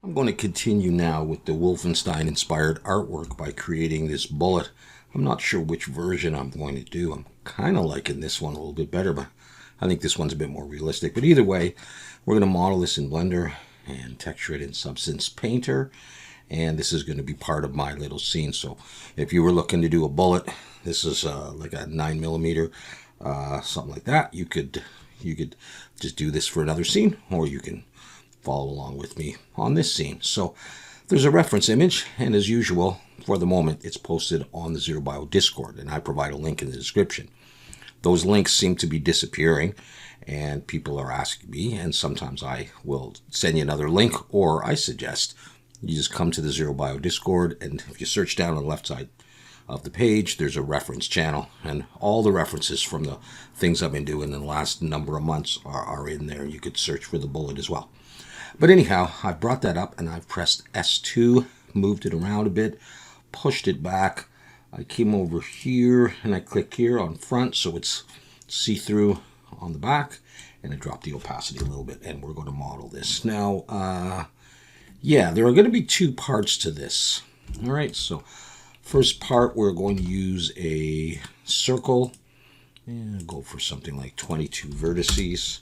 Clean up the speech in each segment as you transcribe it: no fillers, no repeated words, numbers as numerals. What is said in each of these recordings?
I'm going to continue now with the Wolfenstein inspired artwork by creating this bullet. I'm not sure which version I'm going to do. I'm kind of liking this one a little bit better, but I think this one's a bit more realistic. But either way, we're going to model this in Blender and texture it in Substance Painter. And this is going to be part of my little scene. So if you were looking to do a bullet, this is like a 9mm, something like that. You could just do this for another scene, or you can follow along with me on this scene. So there's a reference image, and as usual, for the moment, it's posted on the Zero Bio Discord, and I provide a link in the description. Those links seem to be disappearing, and people are asking me, and sometimes I will send you another link, or I suggest you just come to the Zero Bio Discord, and if you search down on the left side of the page, there's a reference channel, and all the references from the things I've been doing in the last number of months are in there. You could search for the bullet as well. But anyhow, I brought that up and I've pressed S2, moved it around a bit, pushed it back. I came over here and I click here on front so it's see-through on the back, and I dropped the opacity a little bit, and we're going to model this. Now, yeah, there are going to be two parts to this. All right, so first part, we're going to use a circle and go for something like 22 vertices.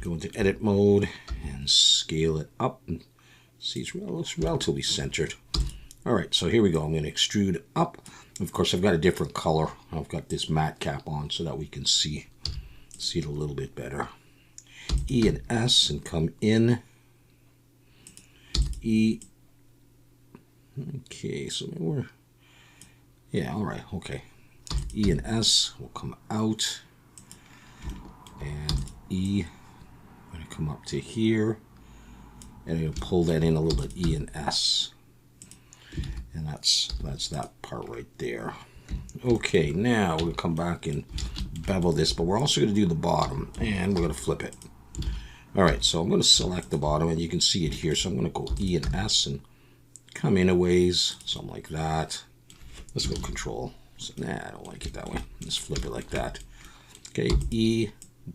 Go into edit mode and scale it up. And see, it looks relatively centered. All right, so here we go. I'm going to extrude up. Of course, I've got a different color. I've got this matte cap on so that we can see it a little bit better. E and S and come in. E. Okay, so we're, yeah, all right, okay. E and S will come out, and E. I'm going to come up to here, and I'm going to pull that in a little bit, E and S. And that's that part right there. Okay, now we're going to come back and bevel this, but we're also going to do the bottom, and we're going to flip it. All right, so I'm going to select the bottom, and you can see it here. So I'm going to go E and S and come in a ways, something like that. Let's go Control. So, nah, I don't like it that way. Let's flip it like that. Okay, E,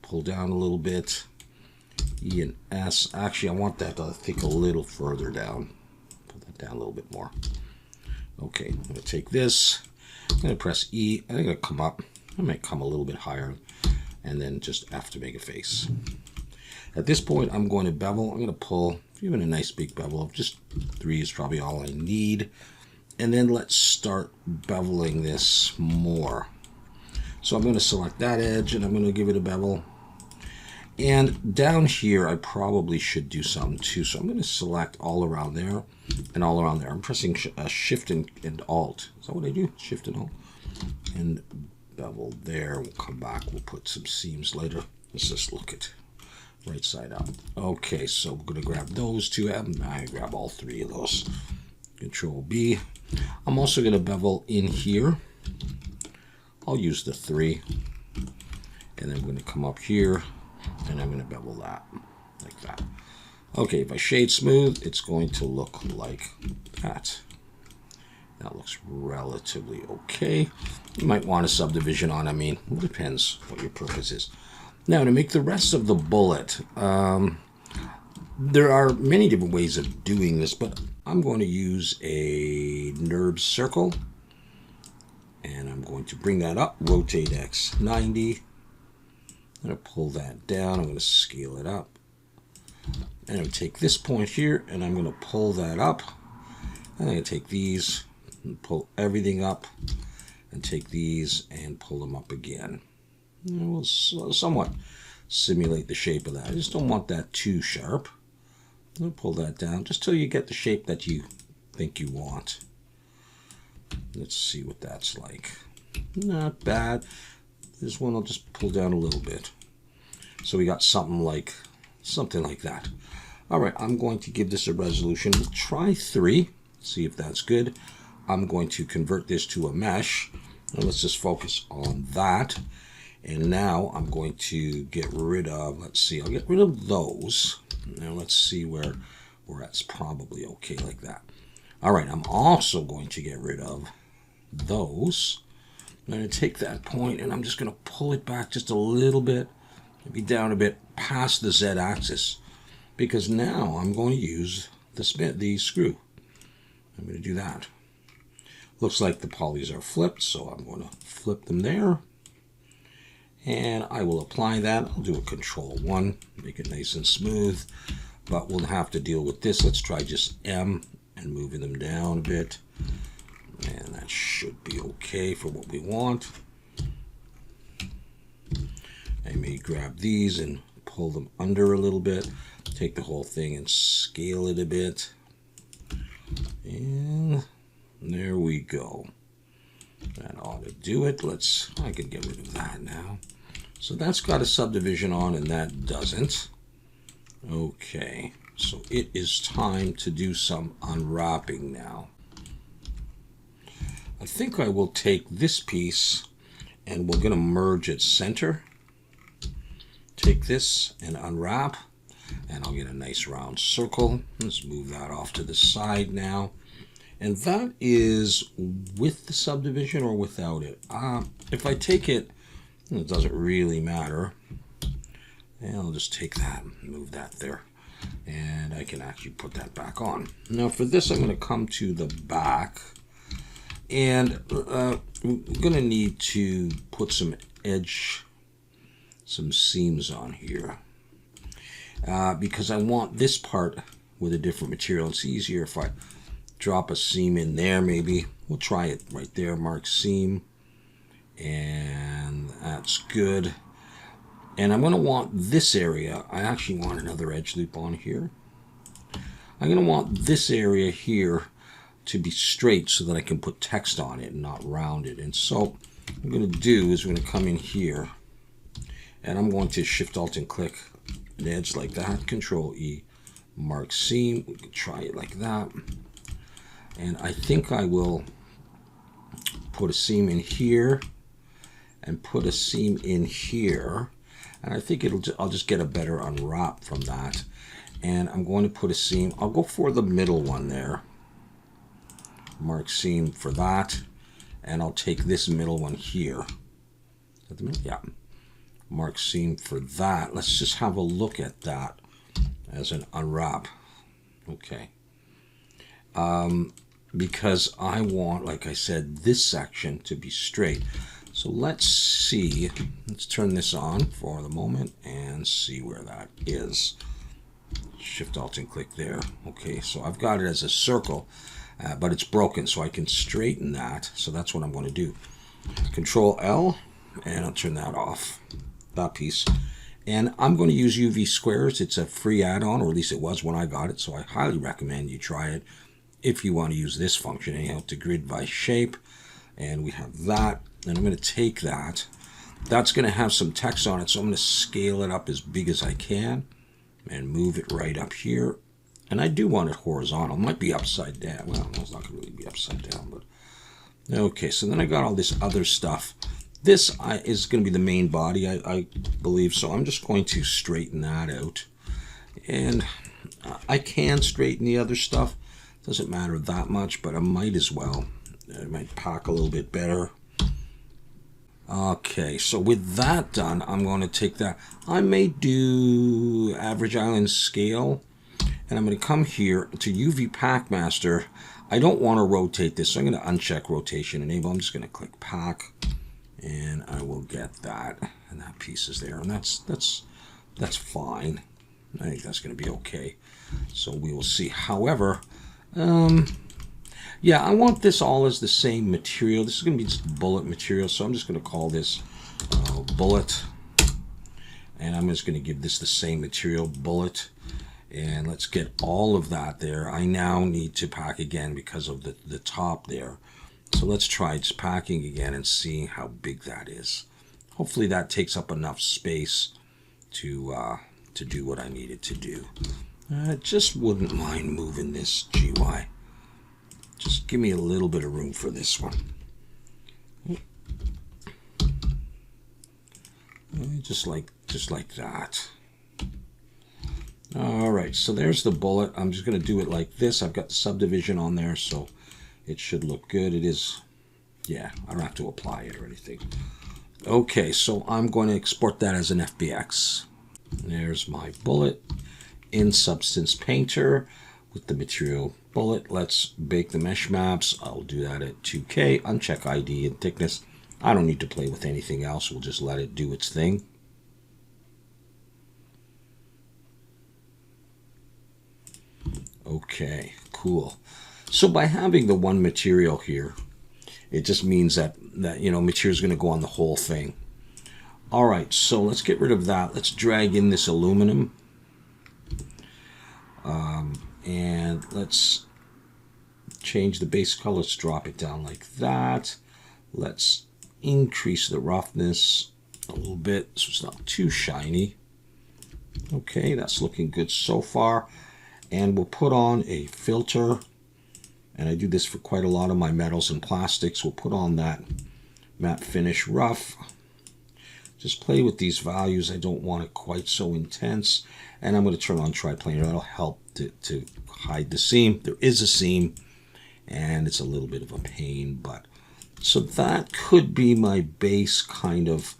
pull down a little bit. E and S. Actually, I want that, I think, a little further down. Pull that down a little bit more. Okay, I'm going to take this. I'm going to press E. I'm going to come up. I might come a little bit higher, and then just F to make a face. At this point, I'm going to bevel. I'm going to pull, even a nice big bevel of just 3 is probably all I need. And then let's start beveling this more. So I'm going to select that edge, and I'm going to give it a bevel. And down here, I probably should do something too. So I'm going to select all around there and all around there. I'm pressing Shift and Alt. Is that what I do? Shift and Alt. And bevel there. We'll come back. We'll put some seams later. Let's just look at right side up. Okay, so we're going to grab those two. I grab all 3 of those. Control B. I'm also going to bevel in here. I'll use the 3. And then I'm going to come up here. And I'm going to bevel that, like that. Okay, if I shade smooth, it's going to look like that. That looks relatively okay. You might want a subdivision on, it depends what your purpose is. Now, to make the rest of the bullet, there are many different ways of doing this, but I'm going to use a NURB circle. And I'm going to bring that up, rotate X 90. I'm going to pull that down. I'm going to scale it up. And I'm going to take this point here, and I'm going to pull that up. I'm going to take these and pull everything up, and take these and pull them up again. We'll somewhat simulate the shape of that. I just don't want that too sharp. I'm going to pull that down just till you get the shape that you think you want. Let's see what that's like. Not bad. This one I'll just pull down a little bit. So we got something like that. All right, I'm going to give this a resolution. We'll try 3, see if that's good. I'm going to convert this to a mesh. And let's just focus on that. And now I'm going to get rid of, let's see, I'll get rid of those. Now let's see where that's probably okay like that. All right, I'm also going to get rid of those. I'm going to take that point and I'm just going to pull it back just a little bit, maybe down a bit past the Z-axis, because now I'm going to use the screw. I'm going to do that. Looks like the polys are flipped, so I'm going to flip them there. And I will apply that. I'll do a Control-1, make it nice and smooth. But we'll have to deal with this. Let's try just M and moving them down a bit. And that should be okay for what we want. I may grab these and pull them under a little bit. Take the whole thing and scale it a bit. And there we go. That ought to do it. I can get rid of that now. So that's got a subdivision on and that doesn't. Okay, so it is time to do some unwrapping now. I think I will take this piece and we're going to merge its center. Take this and unwrap, and I'll get a nice round circle. Let's move that off to the side now. And that is with the subdivision or without it. If I take it, it doesn't really matter. And I'll just take that and move that there. And I can actually put that back on. Now for this, I'm going to come to the back. And we're going to need to put some seams on here. Because I want this part with a different material. It's easier if I drop a seam in there maybe. We'll try it right there, mark seam. And that's good. And I'm going to want this area. I actually want another edge loop on here. I'm going to want this area here to be straight so that I can put text on it and not rounded. And so what I'm going to do is we're going to come in here. And I'm going to Shift Alt and click an edge like that. Control E, mark seam. We can try it like that. And I think I will put a seam in here and put a seam in here. And I think I'll just get a better unwrap from that. And I'm going to put a seam. I'll go for the middle one there. Mark seam for that. And I'll take this middle one here. Is that the middle? Yeah. Mark seam for that. Let's just have a look at that as an unwrap. Okay. Because I want, like I said, this section to be straight. So let's see. Let's turn this on for the moment and see where that is. Shift Alt and click there. Okay, so I've got it as a circle, but it's broken, so I can straighten that. So that's what I'm going to do. Control L, and I'll turn that off. That piece. And I'm going to use UV squares. It's a free add-on, or at least it was when I got it, so I highly recommend you try it if you want to use this function. Anyhow, to grid by shape, and we have that. And I'm going to take that. That's going to have some text on it, so I'm going to scale it up as big as I can and move it right up here. And I do want it horizontal. It might be upside down. Well, no, it's not going to really be upside down, but okay. So then I got all this other stuff. This is going to be the main body, I believe. So I'm just going to straighten that out, and I can straighten the other stuff. Doesn't matter that much, but I might as well. I might pack a little bit better. Okay, so with that done, I'm going to take that. I may do average island scale, and I'm going to come here to UV Pack Master. I don't want to rotate this, so I'm going to uncheck rotation enable. I'm just going to click pack, and I will get that, and that piece is there, and that's fine. I think that's going to be okay. So we will see. However, yeah, I want this all as the same material. This is going to be just bullet material, so I'm just going to call this bullet. And I'm just going to give this the same material, bullet. And let's get all of that there. I now need to pack again because of the top there. So let's try just packing again and seeing how big that is. Hopefully that takes up enough space to do what I needed to do. I just wouldn't mind moving this GY. Just give me a little bit of room for this one. Just like that. All right, so there's the bullet. I'm just going to do it like this. I've got the subdivision on there, so it should look good. It is, yeah, I don't have to apply it or anything. Okay, so I'm going to export that as an FBX. There's my bullet in Substance Painter. with the material bullet. Let's bake the mesh maps. I'll do that at 2K, uncheck ID and thickness. I don't need to play with anything else. We'll just let it do its thing. Okay, cool. So by having the one material here, it just means that you know, material is going to go on the whole thing. All right, so let's get rid of that. Let's drag in this aluminum. And let's change the base color. Let's drop it down like that. Let's increase the roughness a little bit so it's not too shiny. Okay, that's looking good so far. And we'll put on a filter. And I do this for quite a lot of my metals and plastics. We'll put on that matte finish rough. Just play with these values. I don't want it quite so intense. And I'm going to turn on triplanar. That'll help to hide the seam. There is a seam, and it's a little bit of a pain. But so that could be my base kind of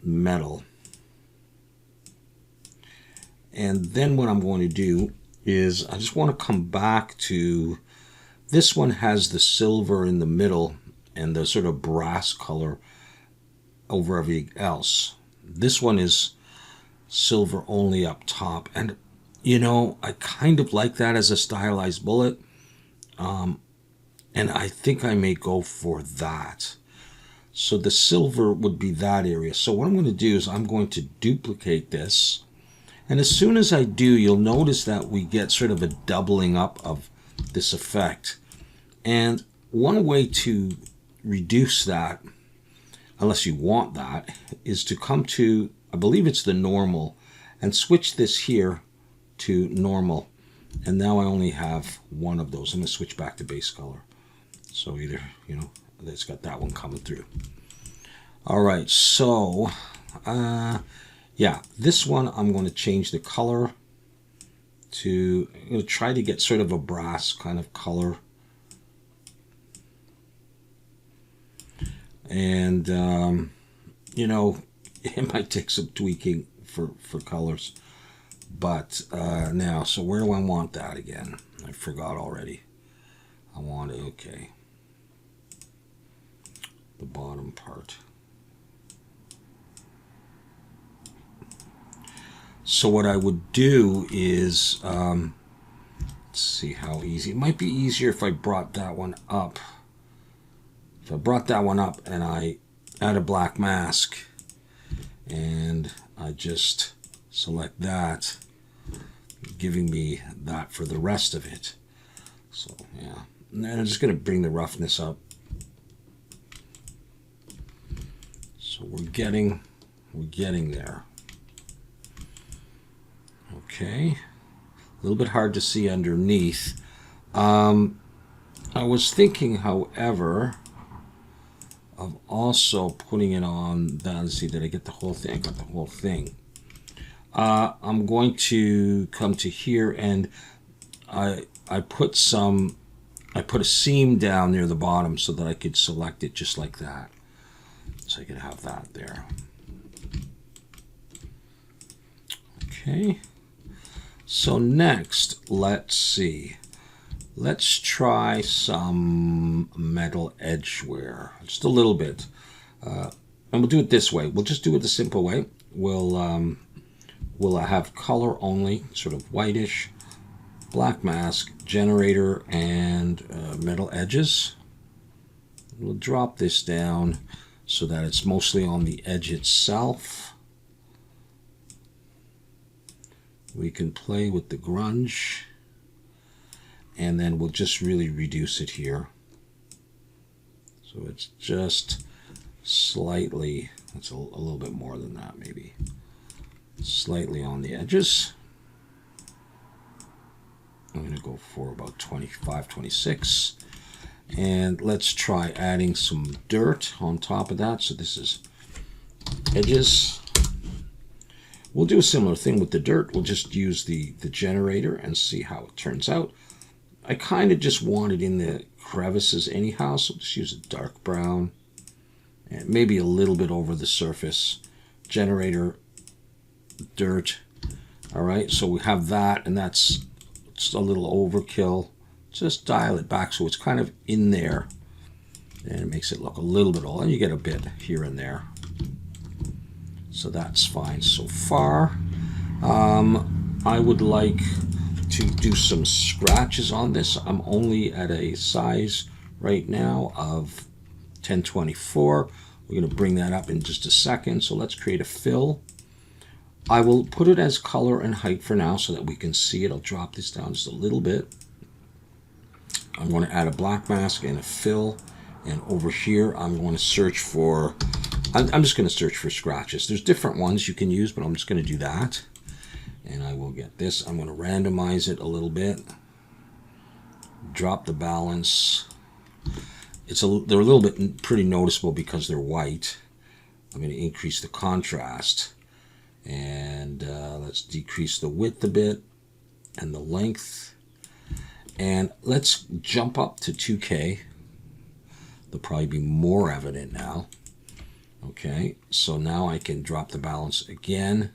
metal. And then what I'm going to do is I just want to come back to, this one has the silver in the middle and the sort of brass color over everything else. This one is silver only up top, and you know, I kind of like that as a stylized bullet, and I think I may go for that. So the silver would be that area. So what I'm going to do is I'm going to duplicate this, and as soon as I do, you'll notice that we get sort of a doubling up of this effect. And one way to reduce that, unless you want that, is to come to, I believe it's the normal, and switch this here to normal. And now I only have one of those. I'm going to switch back to base color. So either, you know, it's got that one coming through. All right, so yeah, this one I'm going to change the color to, I'm going to try to get sort of a brass kind of color. And, you know, it might take some tweaking for colors. But now, so where do I want that again? I forgot already. I want it, okay. The bottom part. So what I would do is, let's see how easy. It might be easier if I brought that one up. If I brought that one up and I add a black mask and I just select that, giving me that for the rest of it. So yeah, and then I'm just going to bring the roughness up. So we're getting there. Okay, a little bit hard to see underneath. I was thinking, however, of also putting it on that. Let's see, did I get the whole thing? I got the whole thing. I'm going to come to here, and I put a seam down near the bottom so that I could select it just like that. So I could have that there. Okay. So next, let's see. Let's try some metal edge wear, just a little bit. And we'll do it this way. We'll just do it the simple way. We'll have color only, sort of whitish, black mask, generator, and metal edges. We'll drop this down so that it's mostly on the edge itself. We can play with the grunge, and then we'll just really reduce it here. So it's just slightly, it's a little bit more than that maybe. Slightly on the edges. I'm going to go for about 25, 26. And let's try adding some dirt on top of that. So this is edges. We'll do a similar thing with the dirt. We'll just use the generator and see how it turns out. I kind of just want it in the crevices anyhow, so just use a dark brown and maybe a little bit over the surface. Generator, dirt. All right, so we have that, and that's looks a little overkill, just dial it back so it's kind of in there. And it makes it look a little bit old. And you get a bit here and there. So that's fine so far. I would like to do some scratches on this. I'm only at a size right now of 1024. We're going to bring that up in just a second. So let's create a fill. I will put it as color and height for now so that we can see it. I'll drop this down just a little bit. I'm going to add a black mask and a fill. And over here, I'm going to search for, I'm just going to search for scratches. There's different ones you can use, but I'm just going to do that. And I will get this. I'm going to randomize it a little bit. Drop the balance. They're a little bit pretty noticeable because they're white. I'm going to increase the contrast. And let's decrease the width a bit and the length. And let's jump up to 2K. They'll probably be more evident now. Okay, so now I can drop the balance again.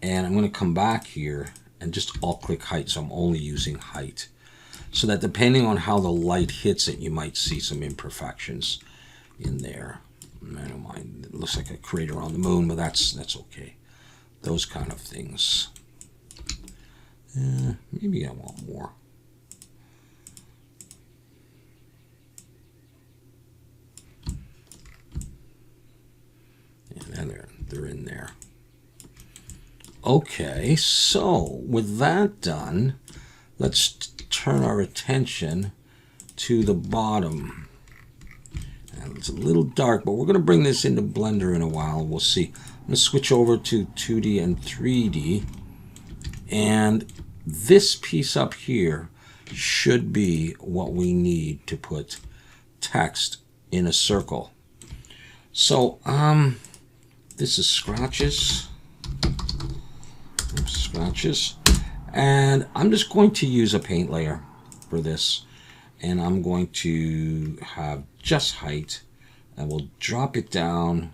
And I'm going to come back here and just alt-click height. So I'm only using height. So that depending on how the light hits it, you might see some imperfections in there. I don't mind. It looks like a crater on the moon, but that's okay. Those kind of things. Maybe I want more. And they're in there. Okay, so with that done, let's turn our attention to the bottom. And it's a little dark, but we're going to bring this into Blender in a while. We'll see. I'm going to switch over to 2D and 3D. And this piece up here should be what we need to put text in a circle. So, this is scratches. Scratches. And I'm just going to use a paint layer for this. And I'm going to have just height. And we'll drop it down.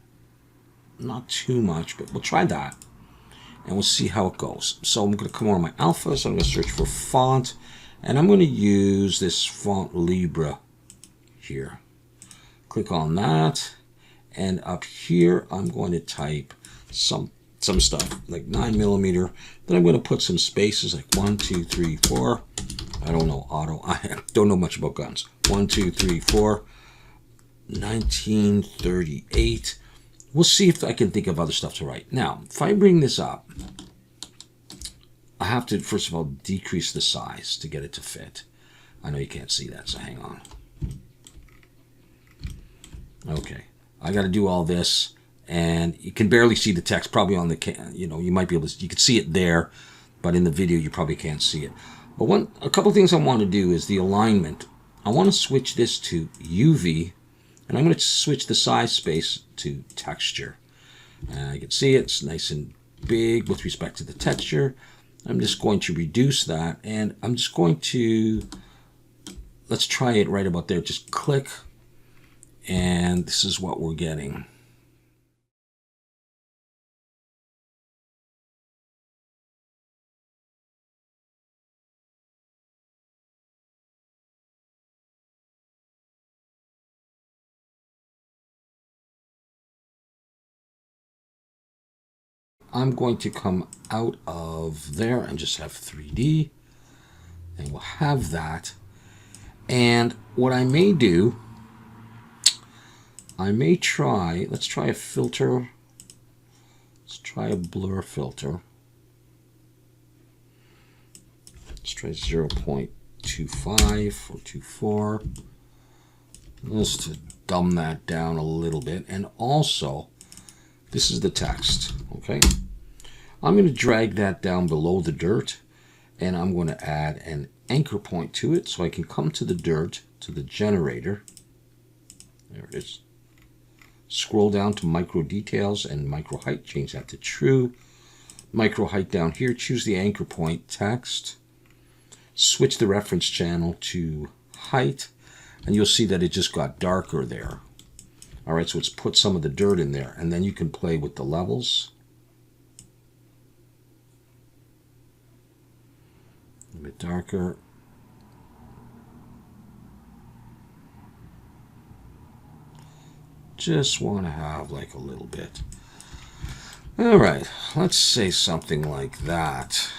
Not too much, but we'll try that. And we'll see how it goes. So I'm going to come over to my alpha. So I'm going to search for font. And I'm going to use this font Libra here. Click on that. And up here, I'm going to type some stuff like 9mm. Then I'm going to put some spaces like 1, 2, 3, 4. I don't know auto. I don't know much about guns. 1, 2, 3, 4. 1938. We'll see if I can think of other stuff to write. Now, if I bring this up, I have to, first of all, decrease the size to get it to fit. I know you can't see that, so hang on. Okay. I got to do all this. And you can barely see the text probably on the, you might be able to, you can see it there, but in the video you probably can't see it. But a couple things I want to do is the alignment. I want to switch this to UV, and I'm going to switch the size space to texture. And I can see it's nice and big with respect to the texture. I'm just going to reduce that, and I'm just going to, let's try it right about there. Just click, and this is what we're getting. I'm going to come out of there and just have 3D, and we'll have that. And what I may do, I may try, let's try a filter. Let's try a blur filter. Let's try 0.25 or 24. Just to dumb that down a little bit. And also, this is the text, okay? I'm going to drag that down below the dirt, and I'm going to add an anchor point to it so I can come to the dirt, to the generator. There it is. Scroll down to micro details and micro height, change that to true. Micro height down here, choose the anchor point text. Switch the reference channel to height, and you'll see that it just got darker there. All right, so it's put some of the dirt in there, and then you can play with the levels. A bit darker. Just want to have like a little bit. All right, let's say something like that.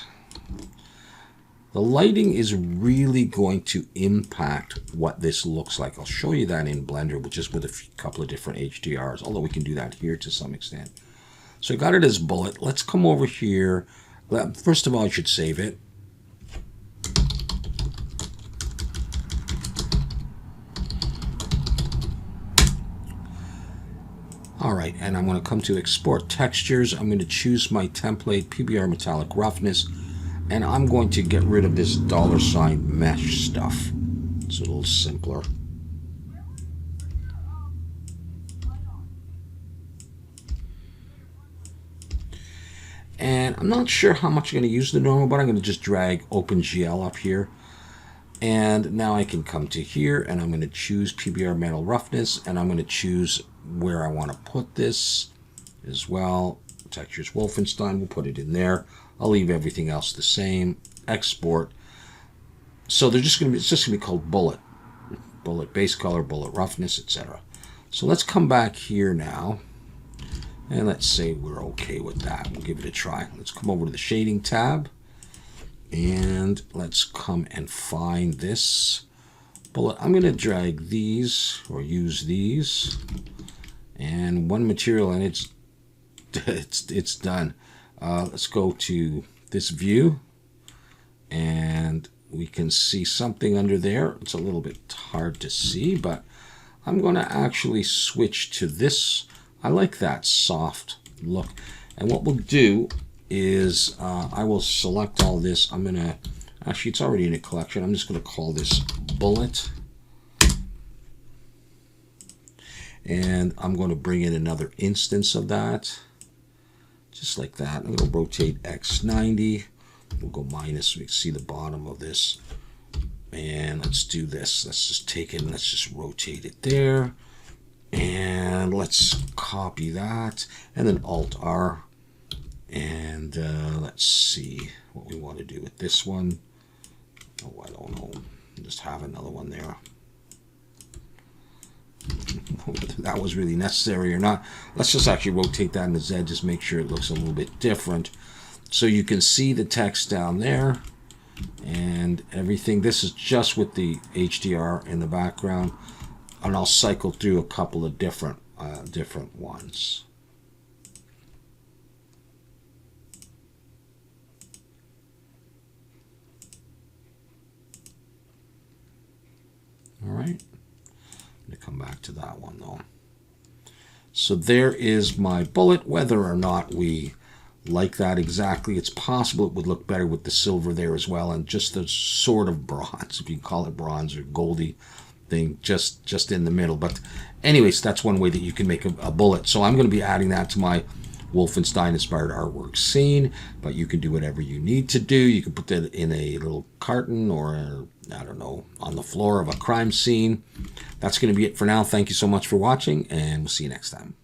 The lighting is really going to impact what this looks like. I'll show you that in Blender, just with a couple of different HDRs, although we can do that here to some extent. So I got it as bullet. Let's come over here. First of all, I should save it. All right, and I'm going to come to export textures. I'm going to choose my template, PBR metallic roughness, and I'm going to get rid of this $ mesh stuff. It's a little simpler. And I'm not sure how much I'm going to use the normal, but I'm going to just drag OpenGL up here. And now I can come to here, and I'm going to choose PBR metal roughness, and I'm going to choose where I want to put this as well. Textures Wolfenstein, we'll put it in there. I'll leave everything else the same. Export. So they're just going to be, it's just going to be called bullet. Bullet base color, bullet roughness, etc. So let's come back here now. And let's say we're okay with that. We'll give it a try. Let's come over to the shading tab. And let's come and find this bullet. I'm going to drag these or use these. And one material, and it's done. Let's go to this view. And we can see something under there. It's a little bit hard to see, but I'm going to actually switch to this. I like that soft look. And what we'll do is I will select all this. I'm going to, actually it's already in a collection. I'm just going to call this bullet. And I'm going to bring in another instance of that. Just like that. I'm going to rotate X90. We'll go minus so we can see the bottom of this. And let's do this. Let's just take it and let's just rotate it there. And let's copy that. And then Alt-R. And let's see what we want to do with this one. Oh, I don't know. Just have another one there. Whether that was really necessary or not. Let's just actually rotate that in the Z. Just make sure it looks a little bit different. So you can see the text down there. And everything. This is just with the HDR in the background. And I'll cycle through a couple of different ones. All right. I'm going to come back to that one though. So there is my bullet. Whether or not we like that exactly, it's possible it would look better with the silver there as well, and just the sort of bronze, if you can call it bronze or goldy thing, just in the middle. But anyways, that's one way that you can make a bullet. So I'm going to be adding that to my Wolfenstein Inspired Artwork scene, but you can do whatever you need to do. You can put that in a little carton or, I don't know, on the floor of a crime scene. That's going to be it for now. Thank you so much for watching, and we'll see you next time.